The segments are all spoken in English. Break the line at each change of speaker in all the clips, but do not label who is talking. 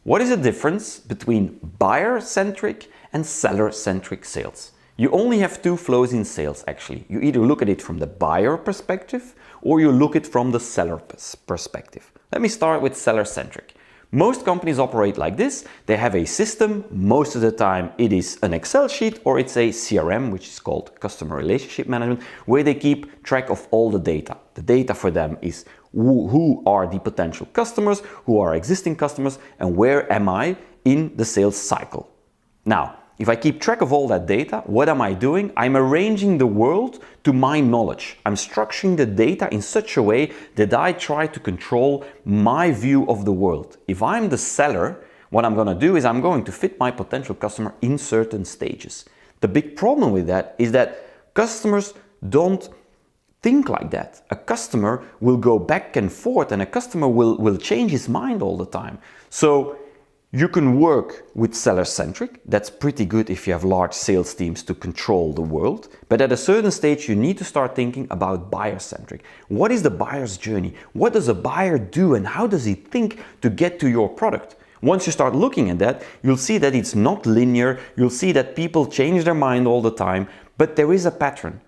What is the difference between buyer-centric and seller-centric sales? You only have two flows in sales actually. You either look at it from the buyer perspective or you look at it from the seller perspective. Let me start with seller-centric. Most companies operate like this. They have a system. Most of the time it is an Excel sheet or it's a CRM, which is called customer relationship management, where they keep track of all the data. The data for them is who are the potential customers, who are existing customers, and where am I in the sales cycle. Now, if I keep track of all that data, what am I doing? I'm arranging the world to my knowledge. I'm structuring the data in such a way that I try to control my view of the world. If I'm the seller, what I'm going to do is I'm going to fit my potential customer in certain stages. The big problem with that is that customers don't think like that. A customer will go back and forth and a customer will change his mind all the time. So you can work with seller-centric. That's pretty good if you have large sales teams to control the world. But at a certain stage, you need to start thinking about buyer-centric. What is the buyer's journey? What does a buyer do and how does he think to get to your product? Once you start looking at that, you'll see that it's not linear. You'll see that people change their mind all the time, but there is a pattern.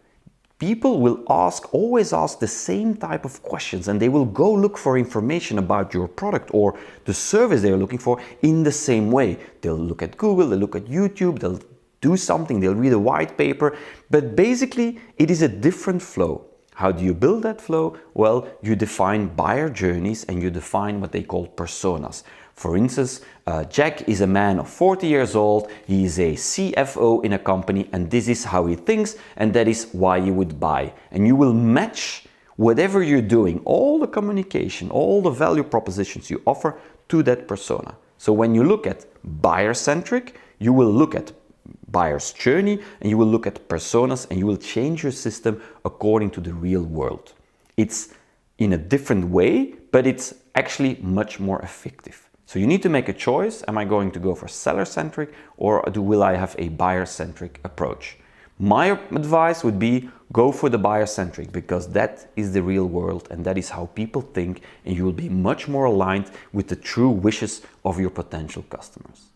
People will always ask the same type of questions and they will go look for information about your product or the service they're looking for in the same way. They'll look at Google, they'll look at YouTube, they'll do something, they'll read a white paper, but basically it is a different flow. How do you build that flow? Well, you define buyer journeys and you define what they call personas. For instance, Jack is a man of 40 years old, he is a CFO in a company and this is how he thinks and that is why you would buy. And you will match whatever you're doing, all the communication, all the value propositions you offer to that persona. So when you look at buyer-centric, you will look at buyer's journey and you will look at personas and you will change your system according to the real world. It's in a different way, but it's actually much more effective. So you need to make a choice. Am I going to go for seller-centric or will I have a buyer-centric approach? My advice would be go for the buyer-centric because that is the real world and that is how people think and you will be much more aligned with the true wishes of your potential customers.